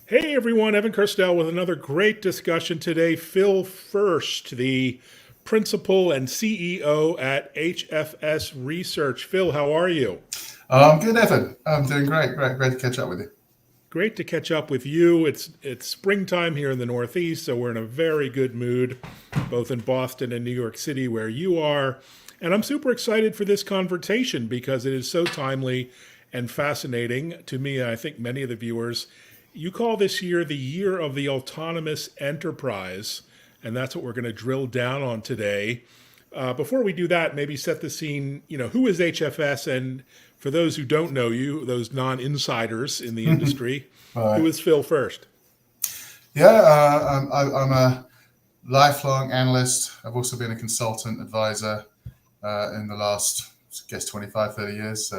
Hey everyone, Evan Kirstel with another great discussion today. Phil First, the principal and CEO at HFS Research. Phil, how are you? Good, Evan. I'm doing great. Great to catch up with you. Great to catch up with you. It's springtime here in the Northeast, so we're in a very good mood, both in Boston and New York City, where you are. And I'm super excited for this conversation because it is so timely and fascinating to me, and I think many of the viewers. You call this year the year of the autonomous enterprise, and that's what we're going to drill down on today. Before we do that, maybe set the scene. Who is HFS? And for those who don't know you, those non insiders in the industry, who Right. is Phil First? Yeah, I'm a lifelong analyst. I've also been a consultant advisor in the last, I guess, 25, 30 years.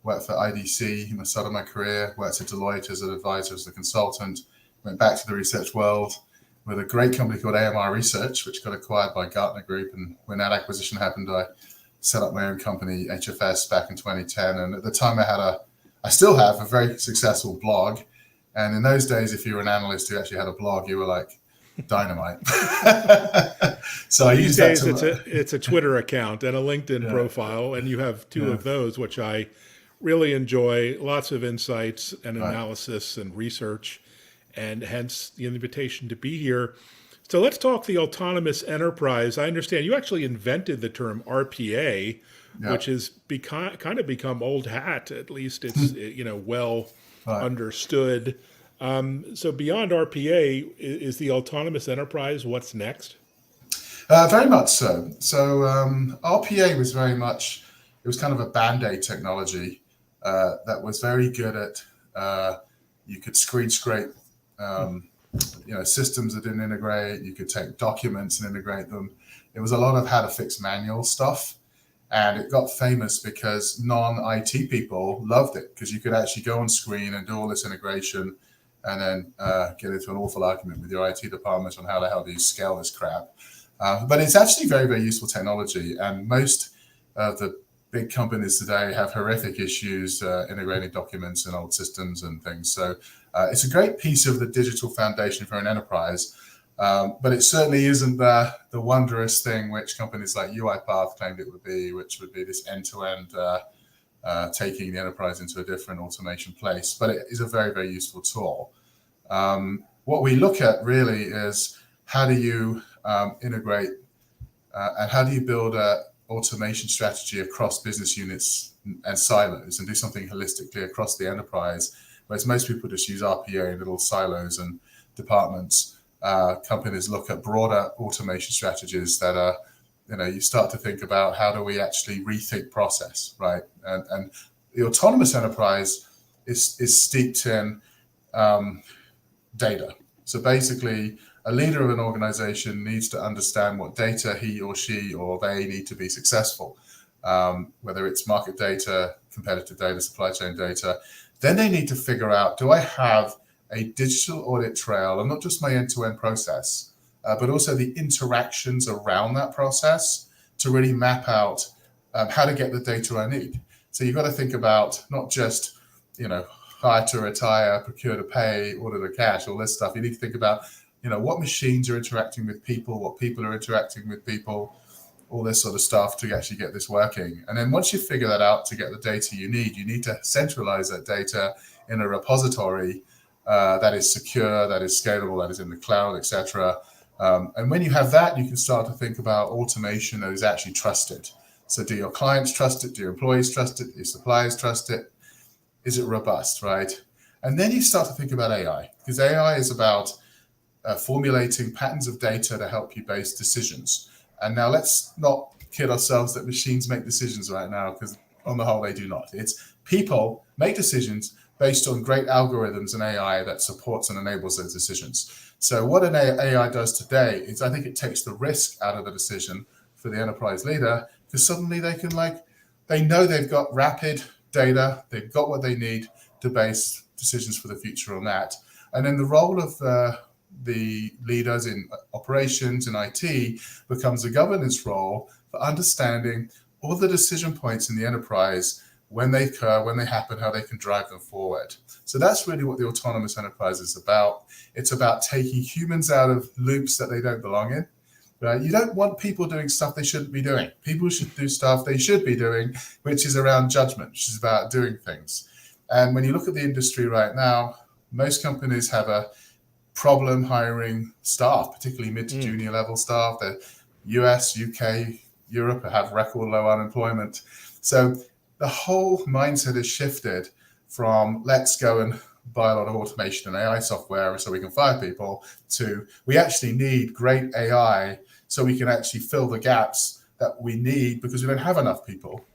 Worked for IDC in the start of my career, worked at Deloitte as an advisor, as a consultant, went back to the research world with a great company called AMR Research, which got acquired by Gartner Group. And when that acquisition happened, I set up my own company, HFS, back in 2010. And at the time, I still have a very successful blog. And in those days, if you were an analyst who actually had a blog, you were like dynamite. So I These used that days, it's to, a Twitter account and a LinkedIn yeah, profile, and you have two yeah, of those, which I really enjoy. Lots of insights and right. analysis and research, and hence the invitation to be here. So let's talk the autonomous enterprise. I understand you actually invented the term RPA, Yeah, which has kind of become old hat. At least it's well right. understood. So beyond RPA, is the autonomous enterprise what's next? Very much so. So RPA was very much, it was kind of a band-aid technology that was very good at, you could screen scrape, um, systems that didn't integrate. You could take documents and integrate them. It was a lot of how to fix manual stuff. And it got famous because non-IT people loved it because you could actually go on screen and do all this integration and then get into an awful argument with your IT department on how the hell do you scale this crap. But it's actually very, very useful technology. And most of the big companies today have horrific issues integrating documents and old systems and things. So it's a great piece of the digital foundation for an enterprise. But it certainly isn't the wondrous thing which companies like UiPath claimed it would be, which would be this end-to-end taking the enterprise into a different automation place. But it is a very, very useful tool. What we look at really is how do you integrate and how do you build a automation strategy across business units and silos and do something holistically across the enterprise, whereas most people just use RPA in little silos and departments. Companies look at broader automation strategies that are, you start to think about how do we actually rethink process, right? And the autonomous enterprise is steeped in data. So basically, a leader of an organization needs to understand what data he or she or they need to be successful, whether it's market data, competitive data, supply chain data. Then they need to figure out, do I have a digital audit trail, and not just my end-to-end process, but also the interactions around that process to really map out how to get the data I need. So you've got to think about not just, hire to retire, procure to pay, order to cash, all this stuff. You need to think about, what machines are interacting with people, what people are interacting with people, all this sort of stuff to actually get this working. And then once you figure that out to get the data you need to centralize that data in a repository that is secure, that is scalable, that is in the cloud, etc. And when you have that, you can start to think about automation that is actually trusted. So do your clients trust it? Do your employees trust it? Do your suppliers trust it? Is it robust, right? And then you start to think about AI, because AI is about formulating patterns of data to help you base decisions. And now let's not kid ourselves that machines make decisions right now, because on the whole, they do not. It's people make decisions based on great algorithms and AI that supports and enables those decisions. So what an AI does today is I think it takes the risk out of the decision for the enterprise leader, because suddenly they can they know they've got rapid data, they've got what they need to base decisions for the future on that. And then the role of the leaders in operations and IT becomes a governance role for understanding all the decision points in the enterprise when they occur, when they happen, how they can drive them forward. So that's really what the autonomous enterprise is about. It's about taking humans out of loops that they don't belong in. Right? You don't want people doing stuff they shouldn't be doing. People should do stuff they should be doing, which is around judgment, which is about doing things. And when you look at the industry right now, most companies have a problem hiring staff, particularly mid to junior level staff. The US, UK, Europe have record low unemployment. So the whole mindset has shifted from let's go and buy a lot of automation and AI software so we can fire people to we actually need great AI so we can actually fill the gaps that we need because we don't have enough people.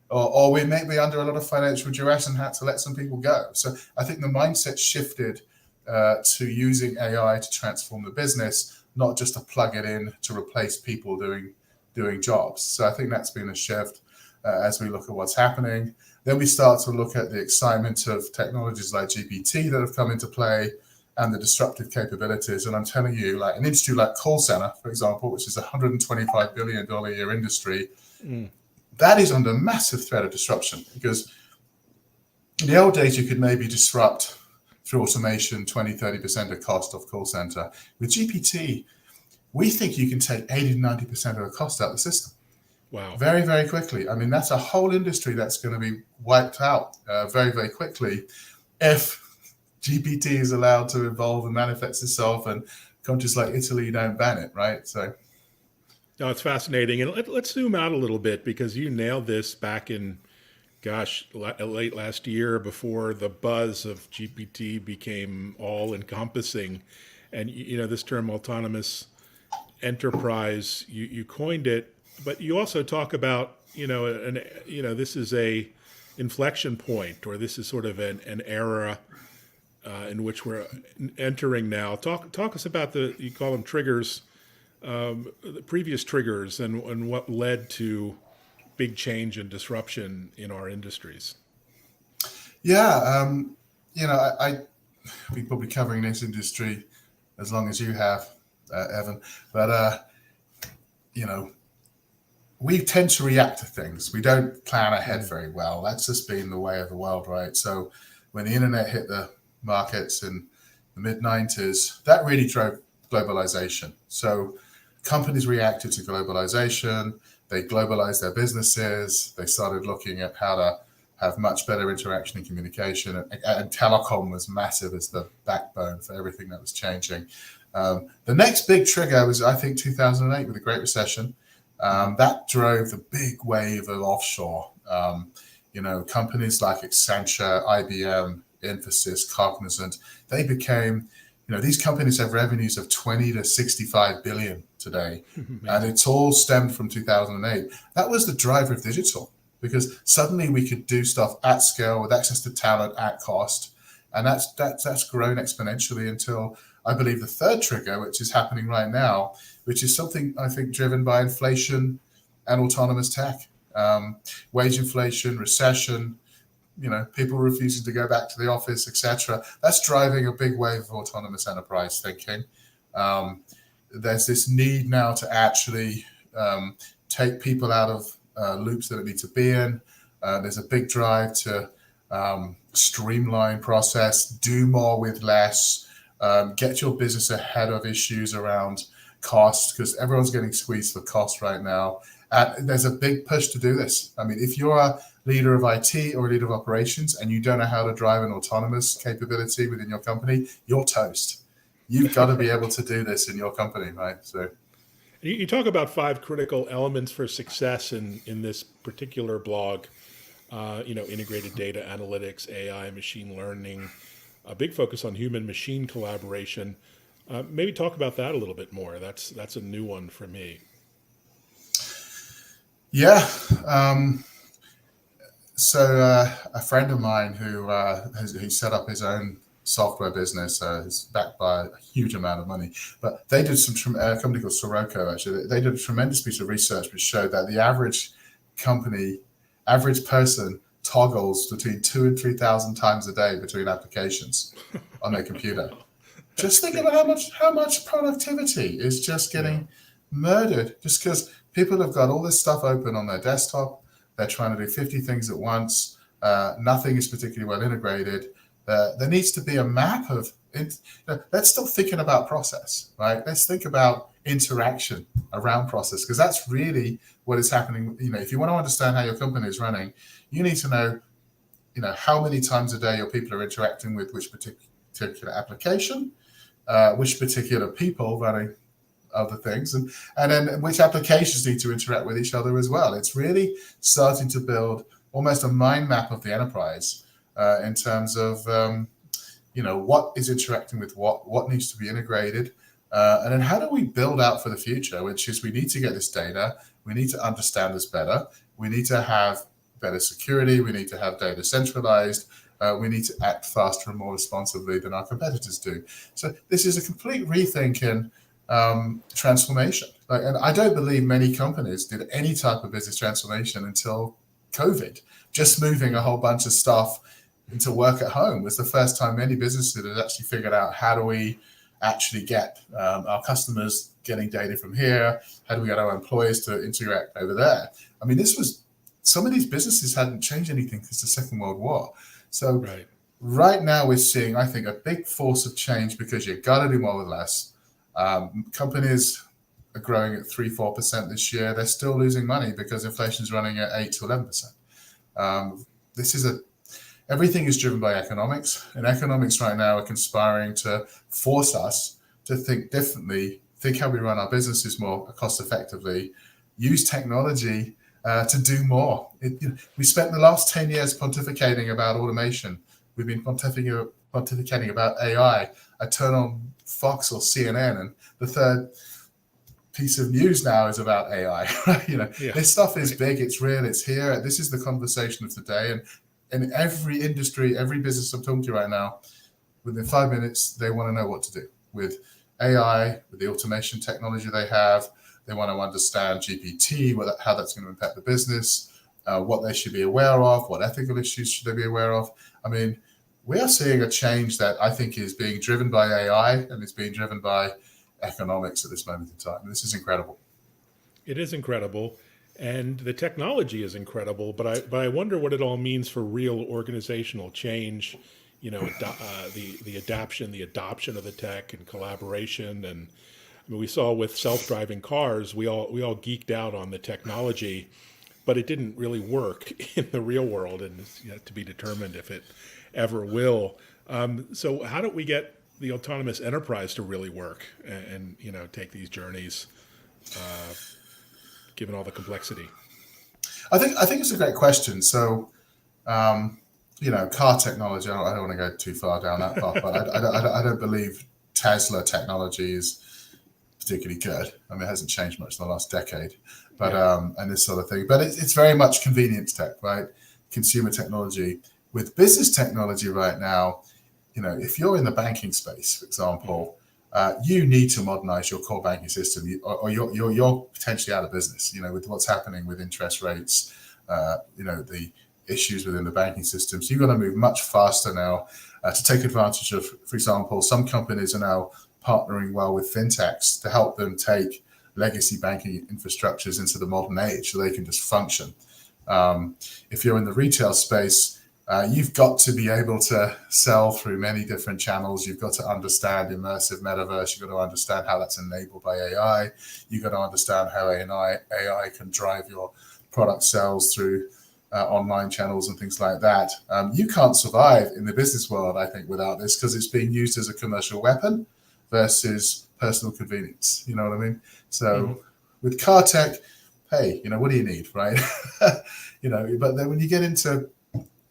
Or we may be under a lot of financial duress and had to let some people go. So I think the mindset shifted to using AI to transform the business, not just to plug it in to replace people doing jobs. So I think that's been a shift as we look at what's happening. Then we start to look at the excitement of technologies like GPT that have come into play and the disruptive capabilities. And I'm telling you, like an industry like call center, for example, which is a $125 billion a year industry, that is under massive threat of disruption because in the old days, you could maybe disrupt through automation 20, 30% of cost of call center. With GPT, we think you can take 80 to 90% of the cost out of the system. Wow. Very, very quickly. I mean, that's a whole industry that's going to be wiped out very, very quickly if GPT is allowed to evolve and manifest itself and countries like Italy don't ban it, right? So, no, it's fascinating. And let's zoom out a little bit because you nailed this back in, late last year before the buzz of GPT became all encompassing. And, this term autonomous enterprise, you coined it, but you also talk about, this is a inflection point, or this is sort of an era in which we're entering now. Talk us about you call them triggers, the previous triggers and what led to big change and disruption in our industries. Yeah, I've been probably covering this industry as long as you have, Evan, but, we tend to react to things. We don't plan ahead very well. That's just been the way of the world, right? So when the internet hit the markets in the mid-90s, that really drove globalization. So companies reacted to globalization. They globalized their businesses. They started looking at how to have much better interaction and communication. And telecom was massive as the backbone for everything that was changing. The next big trigger was, I think, 2008 with the Great Recession. That drove the big wave of offshore. Companies like Accenture, IBM, Infosys, Cognizant, they became, these companies have revenues of 20 to 65 billion today. And it's all stemmed from 2008. That was the driver of digital because suddenly we could do stuff at scale with access to talent at cost. And that's grown exponentially until I believe the third trigger, which is happening right now, which is something I think driven by inflation and autonomous tech, wage inflation, recession, people refusing to go back to the office, etc. That's driving a big wave of autonomous enterprise thinking. There's this need now to actually take people out of loops that they need to be in. There's a big drive to streamline process, do more with less, get your business ahead of issues around cost because everyone's getting squeezed for cost right now. And there's a big push to do this. I mean, if you're a leader of IT or a leader of operations and you don't know how to drive an autonomous capability within your company, you're toast. You've got to be able to do this in your company, right? So, you talk about 5 critical elements for success in this particular blog. Integrated data analytics, AI, machine learning, a big focus on human-machine collaboration. Maybe talk about that a little bit more. That's a new one for me. Yeah. So a friend of mine who set up his own software business is backed by a huge amount of money. But they did a company called Sirocco, actually. They did a tremendous piece of research which showed that the average person toggles between 2,000 and 3,000 times a day between applications on their computer. Just think about how much productivity is just getting murdered just because people have got all this stuff open on their desktop. They're trying to do 50 things at once. Nothing is particularly well integrated. There needs to be a map of. Let's stop thinking about process, right? Let's think about interaction around process, because that's really what is happening. If you want to understand how your company is running, you need to know, how many times a day your people are interacting with which particular application, which particular people running other things, and then which applications need to interact with each other as well. It's really starting to build almost a mind map of the enterprise in terms of what is interacting with what needs to be integrated, and then how do we build out for the future, which is we need to get this data, we need to understand this better, we need to have better security, we need to have data centralized, we need to act faster and more responsibly than our competitors do. So this is a complete rethink and transformation. And I don't believe many companies did any type of business transformation until COVID. Just moving a whole bunch of stuff into work at home was the first time many businesses had actually figured out, how do we actually get our customers getting data from here? How do we get our employees to interact over there? I mean, some of these businesses hadn't changed anything since the Second World War. So right now we're seeing, I think, a big force of change, because you've got to do more with less. Companies are growing at 3-4% this year. They're still losing money because inflation is running at 8 to 11%. Everything is driven by economics, and economics right now are conspiring to force us to think differently, think how we run our businesses more cost effectively, use technology to do more. We spent the last 10 years pontificating about automation. We've been pontificating about AI. I turn on Fox or CNN, and the third piece of news now is about AI. This stuff is big, it's real, it's here. This is the conversation of today. And in every industry, every business I'm talking to right now, within 5 minutes, they want to know what to do with AI, with the automation technology they have. They want to understand GPT, how that's going to impact the business, what they should be aware of, what ethical issues should they be aware of. I mean, we are seeing a change that I think is being driven by AI and is being driven by economics at this moment in time. And this is incredible. It is incredible. And the technology is incredible, but I wonder what it all means for real organizational change. The adoption of the tech and collaboration. And I mean, we saw with self-driving cars, we all geeked out on the technology, but it didn't really work in the real world, and it's yet to be determined if it ever will. So how do we get the autonomous enterprise to really work and take these journeys? Given all the complexity? I think it's a great question. So, car technology, I don't want to go too far down that path, but I don't believe Tesla technology is particularly good. I mean, it hasn't changed much in the last decade, but and this sort of thing. But it's very much convenience tech, right? Consumer technology. With business technology right now, if you're in the banking space, for example, you need to modernize your core banking system, or you're potentially out of business. With what's happening with interest rates, the issues within the banking systems, you've got to move much faster now to take advantage of. For example, some companies are now partnering well with fintechs to help them take legacy banking infrastructures into the modern age so they can just function. If you're in the retail space, you've got to be able to sell through many different channels. You've got to understand immersive metaverse. You've got to understand how that's enabled by AI. You've got to understand how AI can drive your product sales through online channels and things like that. You can't survive in the business world, I think, without this, because it's being used as a commercial weapon versus personal convenience. You know what I mean? So with car tech, hey, what do you need, right? But then when you get into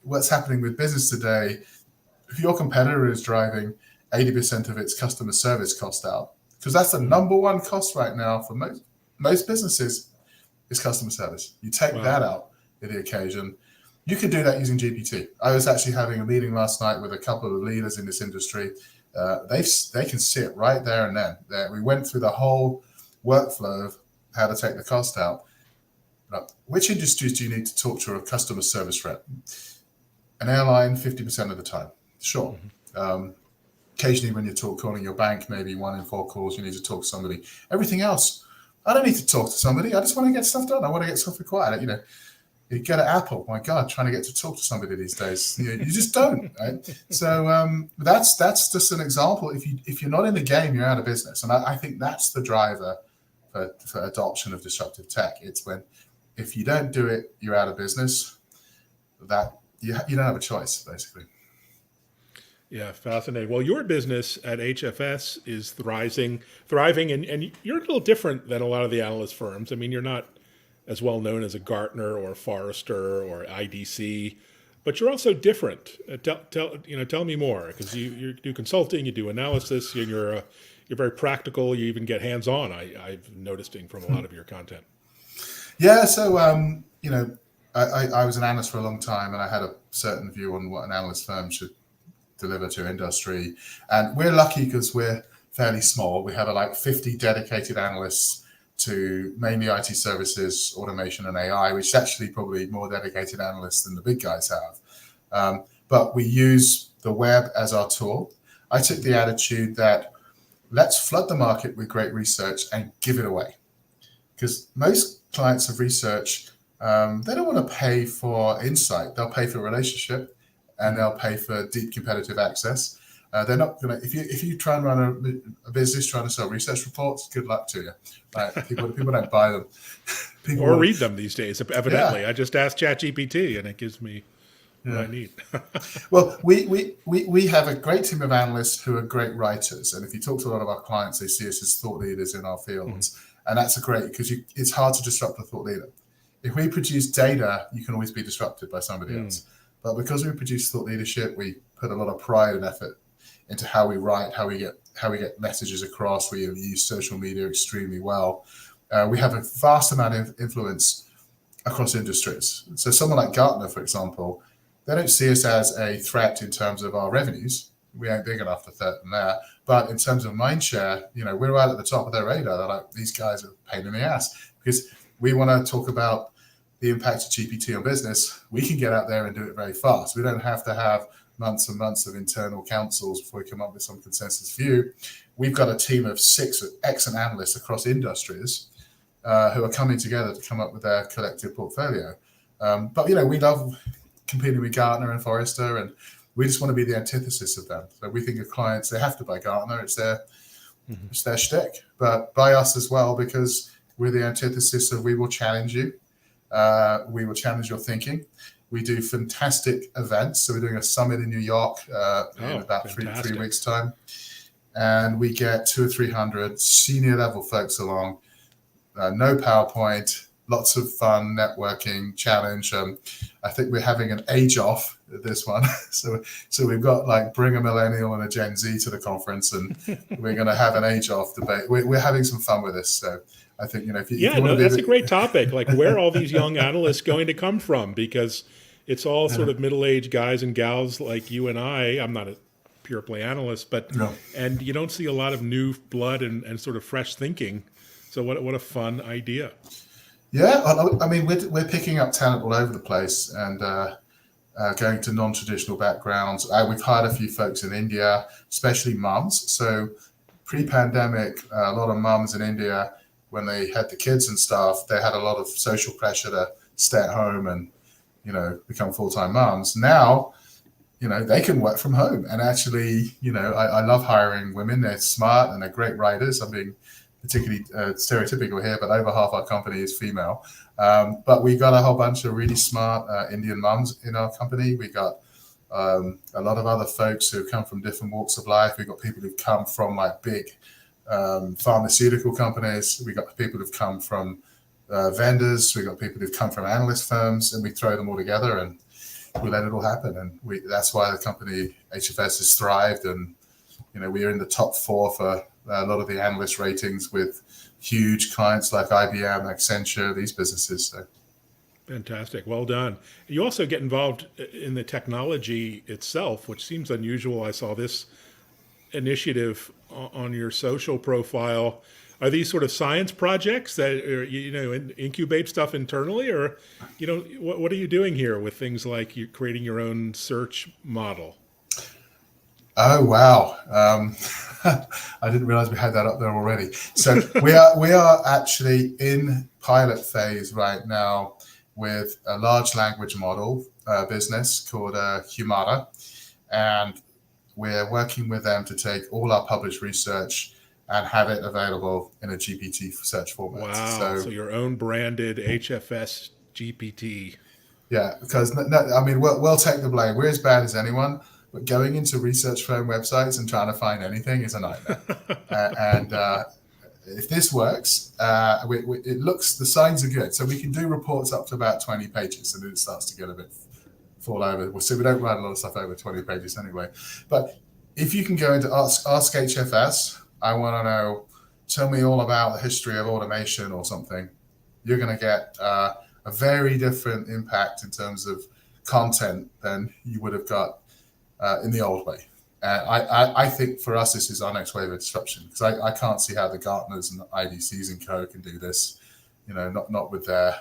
what's happening with business today, if your competitor is driving 80% of its customer service cost out, because that's the number one cost right now for most businesses, is customer service. You take that out at the occasion. You can do that using GPT. I was actually having a meeting last night with a couple of leaders in this industry. They can see it right there and then. We went through the whole workflow of how to take the cost out. Which industries do you need to talk to a customer service rep? An airline, 50% of the time. Sure. Occasionally when you're calling your bank, maybe 1 in 4 calls, you need to talk to somebody. Everything else, I don't need to talk to somebody. I just want to get stuff done. I want to get stuff required. You go to Apple, my God, trying to get to talk to somebody these days, you just don't. Right? So that's just an example. If you're not in the game, you're out of business, and I think that's the driver for adoption of disruptive tech. It's when if you don't do it, you're out of business. That you don't have a choice, basically. Yeah, fascinating. Well, your business at HFS is thriving, and you're a little different than a lot of the analyst firms. I mean, you're not as well known as a Gartner or Forrester or IDC, but you're also different. Tell me more, because you do consulting, you do analysis, and you're very practical. You even get hands on. I've noticing from a lot of your content. Yeah, so I was an analyst for a long time, and I had a certain view on what an analyst firm should deliver to industry. And we're lucky because we're fairly small. We have like 50 dedicated analysts to mainly IT services, automation, and AI, which is actually probably more dedicated analysts than the big guys have. But we use the web as our tool. I took the attitude that let's flood the market with great research and give it away. Because most clients of research, they don't want to pay for insight. They'll pay for a relationship, and they'll pay for deep competitive access. They're not going to, if you try and run a business trying to sell research reports, good luck to you. Right? People don't buy them. Or read them these days, evidently. Yeah. I just asked ChatGPT and it gives me what I need. Well, we have a great team of analysts who are great writers. And if you talk to a lot of our clients, they see us as thought leaders in our fields. Mm-hmm. And that's great because it's hard to disrupt a thought leader. If we produce data, you can always be disrupted by somebody else. But because we produce thought leadership, we put a lot of pride and effort into how we write, how we get messages across. We use social media extremely well. We have a vast amount of influence across industries. So someone like Gartner, for example, they don't see us as a threat in terms of our revenues. We ain't big enough to threaten there. But in terms of mind share, we're right at the top of their radar. They're like, these guys are a pain in the ass because we want to talk about the impact of GPT on business. We can get out there and do it very fast. We don't have to have months and months of internal councils before we come up with some consensus view. We've got a team of 6 excellent analysts across industries who are coming together to come up with their collective portfolio. But we love competing with Gartner and Forrester, and we just want to be the antithesis of them. So we think of clients, they have to buy Gartner. It's their shtick, but buy us as well because we're the antithesis of we will challenge you. We will challenge your thinking. We do fantastic events. So we're doing a summit in New York in about three weeks' time. And we get 200 or 300 senior level folks along. No PowerPoint, lots of fun, networking, challenge. I think we're having an age off at this one. So we've got bring a millennial and a Gen Z to the conference, and we're going to have an age off debate. We're having some fun with this. So I think, if you want to that's a great topic. Where are all these young analysts going to come from? Because it's all sort of middle-aged guys and gals like you and I. I'm not a pure play analyst, and you don't see a lot of new blood and sort of fresh thinking. So what a fun idea. Yeah, I mean, we're picking up talent all over the place and going to non-traditional backgrounds. We've hired a few folks in India, especially mums. So pre-pandemic, a lot of mums in India, when they had the kids and stuff, they had a lot of social pressure to stay at home and, become full-time mums. Now, they can work from home. And actually, I love hiring women. They're smart and they're great writers. I'm being particularly stereotypical here, but over half our company is female. But we got a whole bunch of really smart Indian mums in our company. We got a lot of other folks who come from different walks of life. We've got people who've come from big pharmaceutical companies. We got people who've come from vendors. We got people who've come from analyst firms, and we throw them all together and we let it all happen. And that's why the company HFS has thrived. And we are in the top 4 for a lot of the analyst ratings with huge clients like IBM, Accenture, these businesses. So. Fantastic. Well done. You also get involved in the technology itself, which seems unusual. I saw this initiative on your social profile. Are these sort of science projects that incubate stuff internally, or what are you doing here with things like you creating your own search model? Oh wow! I didn't realize we had that up there already. So we are actually in pilot phase right now with a large language model business called Humata, and we're working with them to take all our published research and have it available in a GPT search format. Wow. So your own branded HFS GPT. Yeah, because I mean, we'll take the blame. We're as bad as anyone, but going into research firm websites and trying to find anything is a nightmare. And if this works, it looks, the signs are good. So we can do reports up to about 20 pages, and then it starts to get a bit fall over. So we don't write a lot of stuff over 20 pages anyway. But if you can go into Ask HFS, I want to know, tell me all about the history of automation or something, you're going to get a very different impact in terms of content than you would have got in the old way. I think for us, this is our next wave of disruption, because I can't see how the Gartners and the IDCs and co can do this, not with their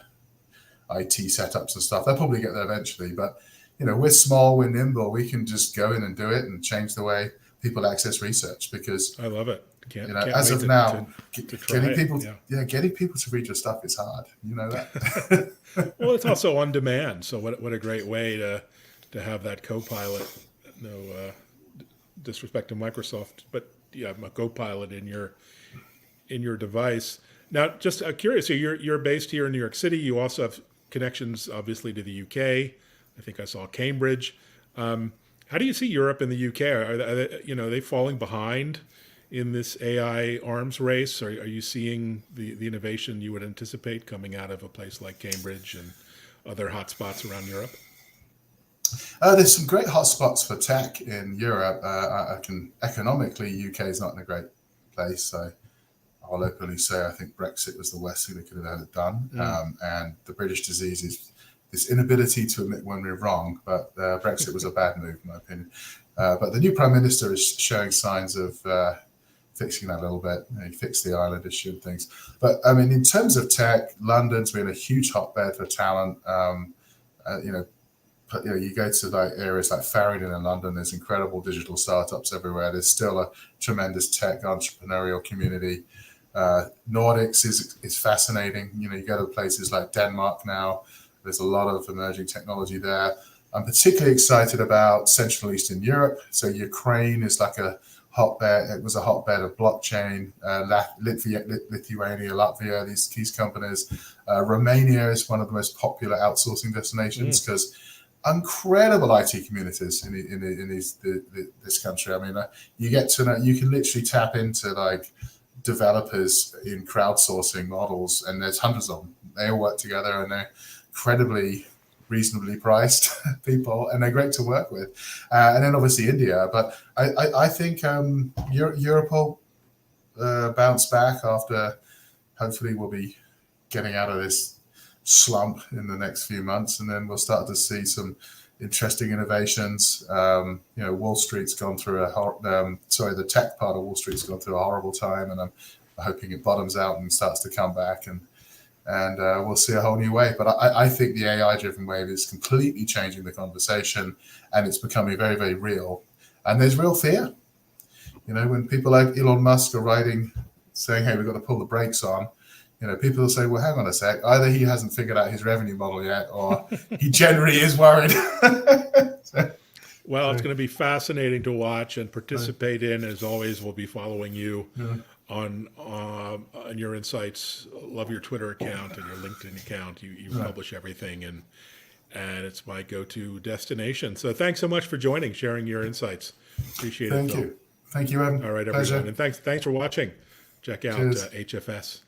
IT setups and stuff. They'll probably get there eventually, but we're small, we're nimble, we can just go in and do it and change the way people access research. Because I love it. Can't as wait of now, to getting people, yeah. Getting people to read your stuff is hard. You know that. Well, it's also on demand. So what a great way to have that Copilot. No disrespect to Microsoft, but yeah, a Copilot in your device. Now, just curious. So you're based here in New York City. You also have connections, obviously, to the UK. I think I saw Cambridge. How do you see Europe and the UK? Are they falling behind in this AI arms race? Are you seeing the innovation you would anticipate coming out of a place like Cambridge and other hotspots around Europe? There's some great hotspots for tech in Europe. Economically, UK is not in a great place. So I'll openly say I think Brexit was the worst thing they could have had it done. And the British disease is this inability to admit when we're wrong. But Brexit was a bad move, in my opinion. But the new Prime Minister is showing signs of fixing that a little bit. He fixed the Ireland issue and things. But I mean, in terms of tech, London's been a huge hotbed for talent. You go to like areas like Farringdon in London, there's incredible digital startups everywhere. There's still a tremendous tech entrepreneurial community. Nordics is fascinating. You go to places like Denmark now, there's a lot of emerging technology there. I'm particularly excited about Central Eastern Europe. So Ukraine is like a hotbed. It was a hotbed of blockchain. Lithuania, Latvia, these companies. Romania is one of the most popular outsourcing destinations because incredible IT communities in this country. I mean, you get to know, you can literally tap into like developers in crowdsourcing models, and there's hundreds of them. They all work together, and they're incredibly reasonably priced people, and they're great to work with. And then obviously India, but I think Europe will bounce back after. Hopefully, we'll be getting out of this slump in the next few months, and then we'll start to see some interesting innovations. Wall Street's gone through the tech part of Wall Street's gone through a horrible time, and I'm hoping it bottoms out and starts to come back, and we'll see a whole new wave. But I think the AI-driven wave is completely changing the conversation, and it's becoming very, very real. And there's real fear. When people like Elon Musk are saying, hey, we've got to pull the brakes on, people will say, well, hang on a sec. Either he hasn't figured out his revenue model yet, or he generally is worried. Well, it's going to be fascinating to watch and participate in. As always, we'll be following you on your insights. Love your Twitter account and your LinkedIn account. You publish everything, and it's my go-to destination. So thanks so much for sharing your insights. Appreciate it. Thank you. Thank you, Evan. All right, everyone. And thanks for watching. Check out HFS.